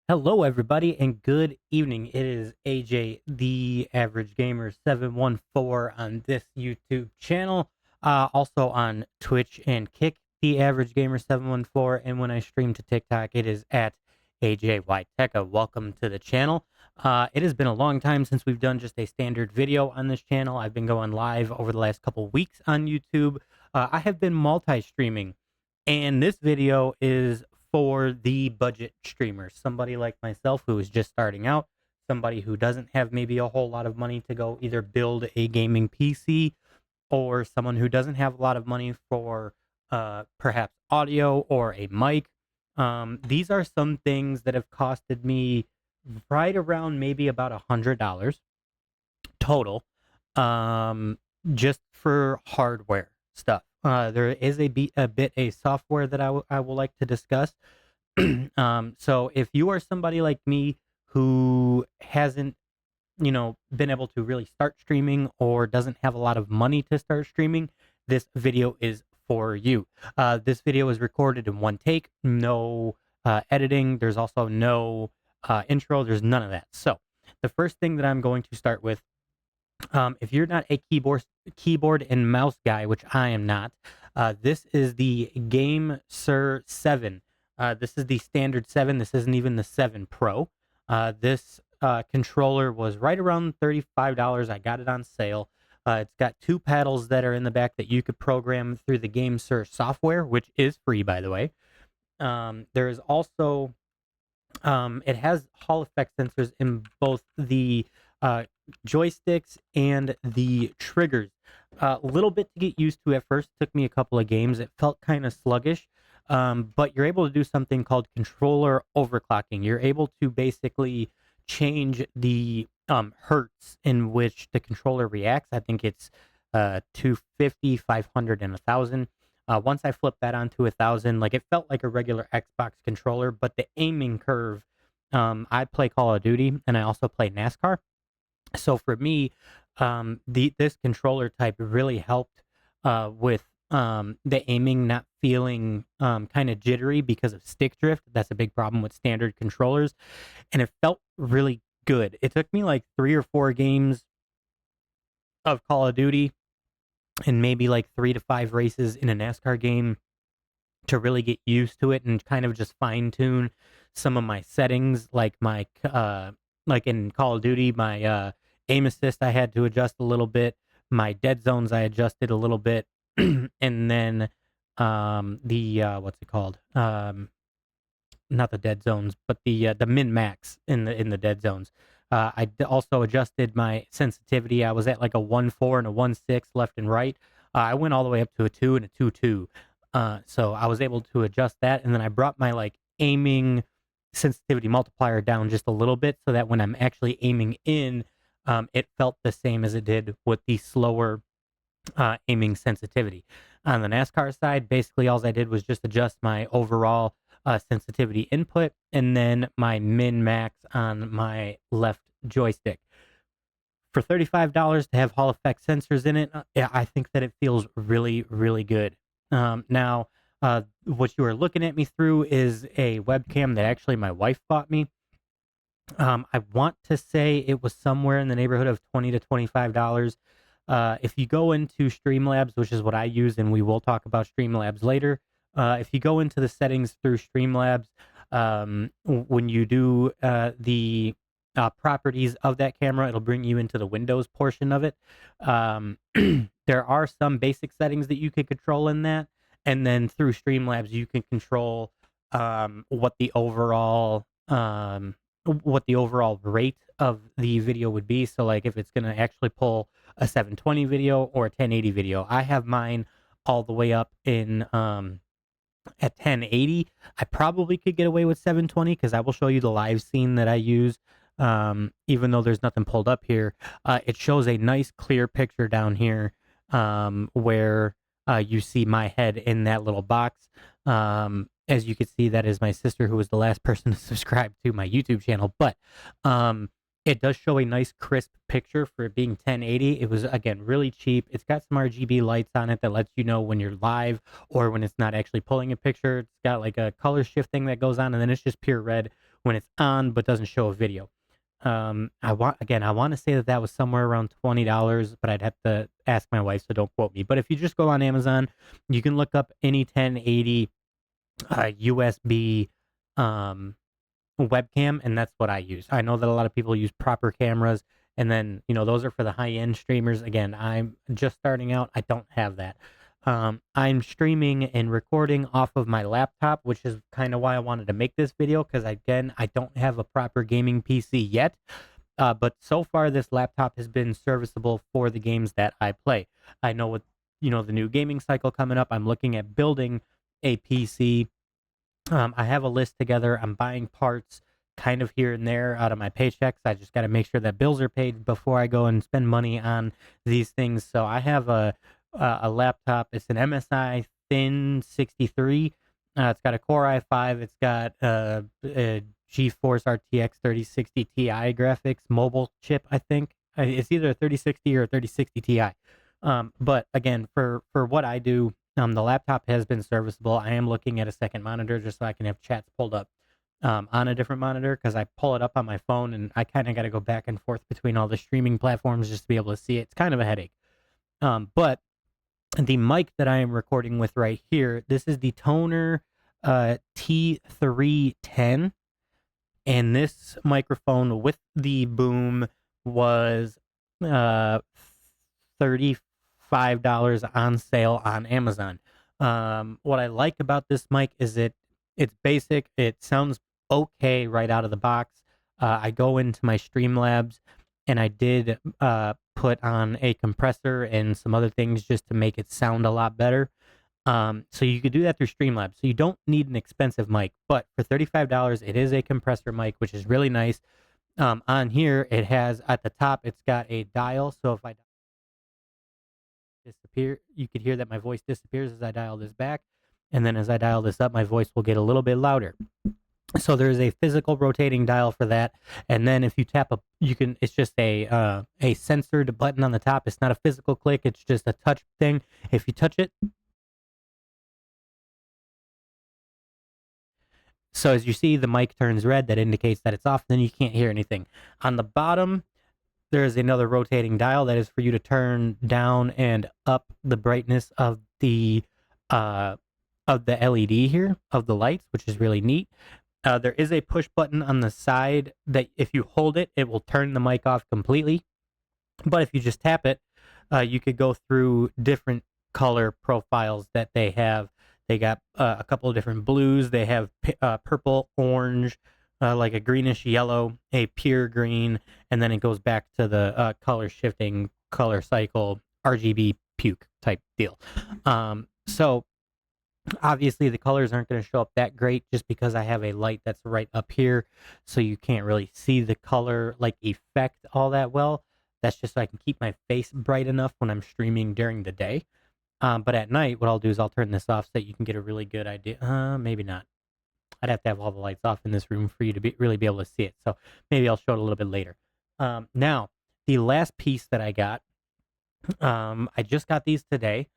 Hello, everybody, and good evening. It is AJ, the Average Gamer 714 on this YouTube channel, also on Twitch and Kick, the Average Gamer 714, and when I stream to TikTok, it is at AJYTecha. Welcome to the channel. It has been a long time since we've done just a standard video on this channel. I've been going live over the last couple weeks on YouTube. I have been multi-streaming, and this video is for the budget streamer, somebody like myself who is just starting out, somebody who doesn't have maybe a whole lot of money to go either build a gaming PC, or someone who doesn't have a lot of money for perhaps audio or a mic. These are some things that have costed me right around maybe about $100 total, um, just for hardware stuff. There is a bit a software that I will like to discuss. So if you are somebody like me who hasn't, been able to really start streaming or doesn't have a lot of money to start streaming, this video is for you. This video is recorded in one take, no editing. There's also no intro. There's none of that. So the first thing that I'm going to start with, if you're not a keyboard and mouse guy, which I am not, this is the Game Sir 7. This is the standard 7. This isn't even the 7 Pro. This controller was right around $35. I got it on sale. It's got two paddles that are in the back that you could program through the Game Sir software, which is free, by the way. There is also, it has Hall effect sensors in both the joysticks and the triggers. A little bit to get used to at first. Took me a couple of games. It felt kind of sluggish, but you're able to do something called controller overclocking. You're able to basically change the hertz in which the controller reacts. I think it's 250, 500, and 1,000. Once I flipped that onto 1,000, like it felt like a regular Xbox controller, but the aiming curve. I play Call of Duty and I also play NASCAR. So for me, this controller type really helped with the aiming not feeling kind of jittery because of stick drift. That's a big problem with standard controllers, and it felt really good. It took me like 3 or 4 games of Call of Duty and maybe like 3 to 5 races in a NASCAR game to really get used to it and kind of just fine tune some of my settings, like in Call of Duty, my aim assist I had to adjust a little bit, my dead zones I adjusted a little bit, and then the what's it called? Not the dead zones, but the min max in the dead zones. Also adjusted my sensitivity. I was at like a 1.4 and a 1.6 left and right. I went all the way up to a 2 and a 2.2. So I was able to adjust that, and then I brought my like aiming sensitivity multiplier down just a little bit, so that when I'm actually aiming in, it felt the same as it did with the slower aiming sensitivity. On the NASCAR side, basically all I did was just adjust my overall sensitivity input and then my min max on my left joystick. For $35 to have Hall effect sensors in it, yeah, I think that it feels really, really good. Now, what you are looking at me through is a webcam that actually my wife bought me. I want to say it was somewhere in the neighborhood of $20 to $25. If you go into Streamlabs, which is what I use, and we will talk about Streamlabs later. If you go into the settings through Streamlabs, when you do the properties of that camera, it'll bring you into the Windows portion of it. There are some basic settings that you can control in that, and then through Streamlabs, you can control what the overall rate of the video would be. So like if it's going to actually pull a 720 video or a 1080 video. I have mine all the way up in at 1080. I probably could get away with 720 because I will show you the live scene that I use. Even though there's nothing pulled up here, it shows a nice clear picture down here, where you see my head in that little box. As you can see, that is my sister, who was the last person to subscribe to my YouTube channel. But it does show a nice crisp picture for it being 1080. It was, again, really cheap. It's got some RGB lights on it that lets you know when you're live or when it's not actually pulling a picture. It's got like a color shifting that goes on, and then it's just pure red when it's on but doesn't show a video. I want to say that was somewhere around $20, but I'd have to ask my wife, so don't quote me. But if you just go on Amazon, you can look up any 1080 USB webcam, and that's what I use. I know that a lot of people use proper cameras, and then those are for the high end streamers. Again, I'm just starting out. I don't have that. I'm streaming and recording off of my laptop, which is kind of why I wanted to make this video, because again, I don't have a proper gaming PC yet. But so far, this laptop has been serviceable for the games that I play. I know with the new gaming cycle coming up, I'm looking at building a PC. I have a list together. I'm buying parts kind of here and there out of my paychecks. I just got to make sure that bills are paid before I go and spend money on these things. So I have a laptop. It's an MSI Thin 63. It's got a Core i5. It's got a GeForce RTX 3060 Ti graphics mobile chip. I think it's either a 3060 or a 3060 Ti. But again, for what I do, the laptop has been serviceable. I am looking at a second monitor just so I can have chats pulled up on a different monitor, because I pull it up on my phone and I kind of got to go back and forth between all the streaming platforms just to be able to see it. It's kind of a headache. But the mic that I am recording with right here, this is the Toner T310. And this microphone with the boom was $35 on sale on Amazon. What I like about this mic is it's basic. It sounds okay right out of the box. I go into my Streamlabs and I did put on a compressor and some other things just to make it sound a lot better. So you could do that through Streamlabs. So you don't need an expensive mic, but for $35, it is a compressor mic, which is really nice. On here, it has at the top, it's got a dial. So if I disappear, you could hear that my voice disappears as I dial this back. And then as I dial this up, my voice will get a little bit louder. So there's a physical rotating dial for that. And then if you tap it's just a censored button on the top. It's not a physical click. It's just a touch thing. If you touch it, so as you see, the mic turns red. That indicates that it's off. Then you can't hear anything. On the bottom, there is another rotating dial that is for you to turn down and up the brightness of the LED here, of the lights, which is really neat. There is a push button on the side that if you hold it, it will turn the mic off completely. But if you just tap it, you could go through different color profiles that they have. They got a couple of different blues. They have purple, orange, like a greenish yellow, a pure green, and then it goes back to the color shifting, color cycle, RGB puke type deal. So obviously the colors aren't going to show up that great just because I have a light that's right up here, so you can't really see the color like effect all that well. That's just so I can keep my face bright enough when I'm streaming during the day. But at night, what I'll do is I'll turn this off so that you can get a really good idea. Maybe not. I'd have to have all the lights off in this room for you to really be able to see it. So maybe I'll show it a little bit later. Now, the last piece that I got, I just got these today.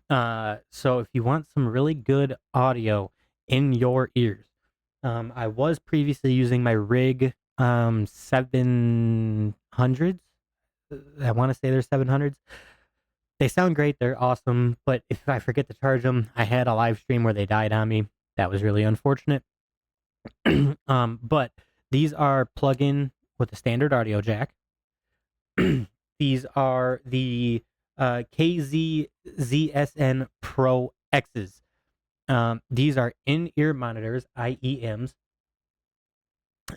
So if you want some really good audio in your ears, I was previously using my Rig 700s. I want to say they're 700s. They sound great. They're awesome. But if I forget to charge them, I had a live stream where they died on me. That was really unfortunate. But these are plug-in with a standard audio jack. These are the KZ-ZSN Pro X's. These are in-ear monitors, IEMs.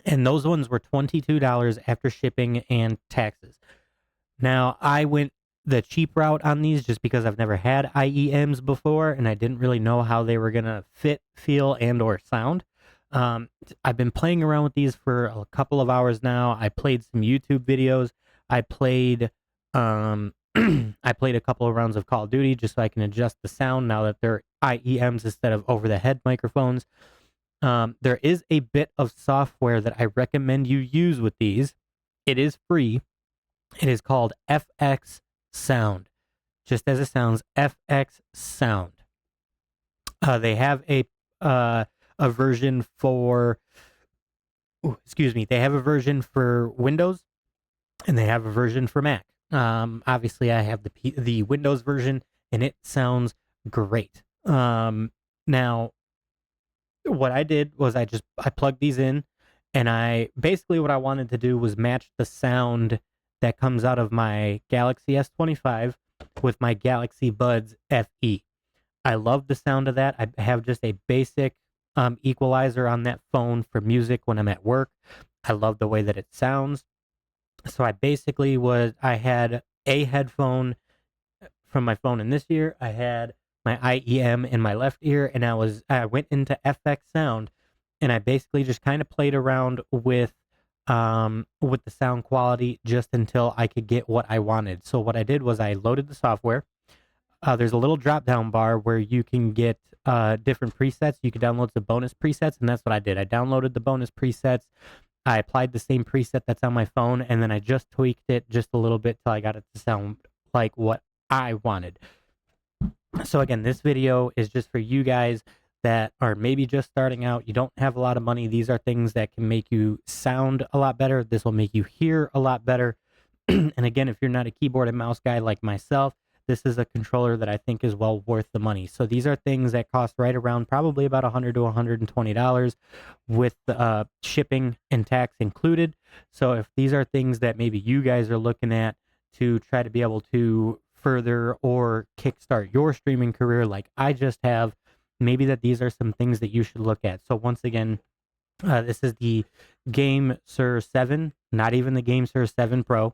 And those ones were $22 after shipping and taxes. Now, I went the cheap route on these just because I've never had IEMs before and I didn't really know how they were going to fit, feel, and or sound. I've been playing around with these for a couple of hours now. I played some YouTube videos. I played I played a couple of rounds of Call of Duty just so I can adjust the sound now that they're IEMs instead of over-the-head microphones. There is a bit of software that I recommend you use with these. It is free. It is called FxSound. Just as it sounds, FxSound. They have a version for, excuse me, they have a version for Windows and they have a version for Mac. Obviously, I have the Windows version, and it sounds great. Now, what I did was I plugged these in, and I basically what I wanted to do was match the sound that comes out of my Galaxy S25 with my Galaxy Buds FE. I love the sound of that. I have just a basic equalizer on that phone for music when I'm at work. I love the way that it sounds. So I had a headphone from my phone in this ear. I had my IEM in my left ear, and I went into FxSound, and I basically just kind of played around with the sound quality just until I could get what I wanted. So what I did was I loaded the software. There's a little drop down bar where you can get different presets. You can download the bonus presets, and that's what I did. I downloaded the bonus presets. I applied the same preset that's on my phone, and then I just tweaked it just a little bit till I got it to sound like what I wanted. So again, this video is just for you guys that are maybe just starting out. You don't have a lot of money. These are things that can make you sound a lot better. This will make you hear a lot better. And again, if you're not a keyboard and mouse guy like myself, this is a controller that I think is well worth the money. So these are things that cost right around probably about $100 to $120 with shipping and tax included. So if these are things that maybe you guys are looking at to try to be able to further or kickstart your streaming career like I just have, maybe that these are some things that you should look at. So once again, this is the Game Sir 7, not even the Game Sir 7 Pro.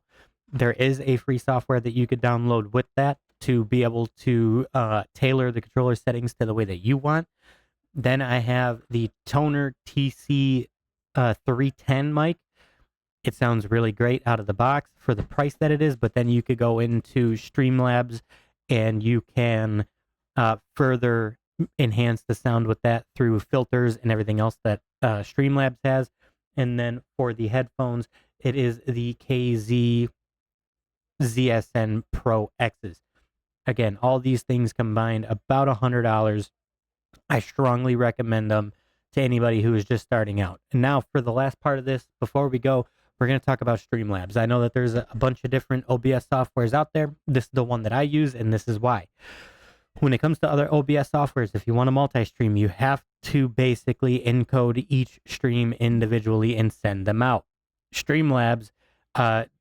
There is a free software that you could download with that to be able to tailor the controller settings to the way that you want. Then I have the Toner TC 310 mic. It sounds really great out of the box for the price that it is, but then you could go into Streamlabs and you can further enhance the sound with that through filters and everything else that Streamlabs has. And then for the headphones, it is the KZ ZSN Pro X's. Again, all these things combined, about $100. I strongly recommend them to anybody who is just starting out. And now for the last part of this, before we go, we're going to talk about Streamlabs. I know that there's a bunch of different OBS softwares out there. This is the one that I use, and this is why. When it comes to other OBS softwares, if you want to multi-stream, you have to basically encode each stream individually and send them out. Streamlabs,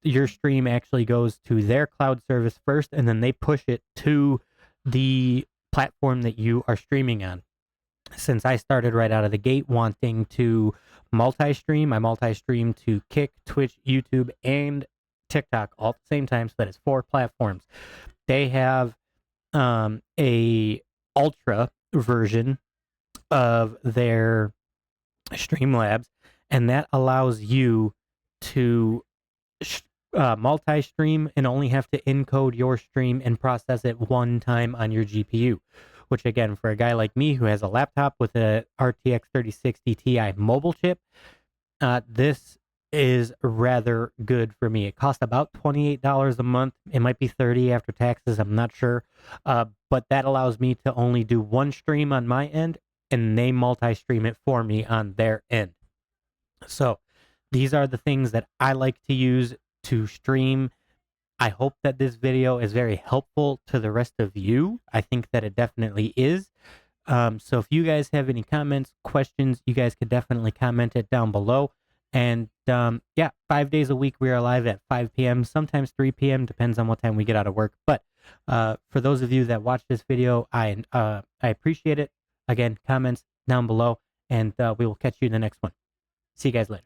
your stream actually goes to their cloud service first, and then they push it to the platform that you are streaming on. Since I started right out of the gate wanting to multi-stream, I multi-stream to Kick, Twitch, YouTube, and TikTok all at the same time, so that is 4 platforms. They have a ultra version of their Streamlabs, and that allows you to multi-stream and only have to encode your stream and process it one time on your GPU, which again, for a guy like me who has a laptop with a RTX 3060 Ti mobile chip, this is rather good for me. It costs about $28 a month. It might be $30 after taxes. I'm not sure. But that allows me to only do one stream on my end, and they multi-stream it for me on their end. So these are the things that I like to use to stream. I hope that this video is very helpful to the rest of you. I think that it definitely is. So if you guys have any comments, questions, you guys could definitely comment it down below. And yeah, 5 days a week we are live at 5 p.m., sometimes 3 p.m., depends on what time we get out of work. But for those of you that watch this video, I appreciate it. Again, comments down below, and we will catch you in the next one. See you guys later.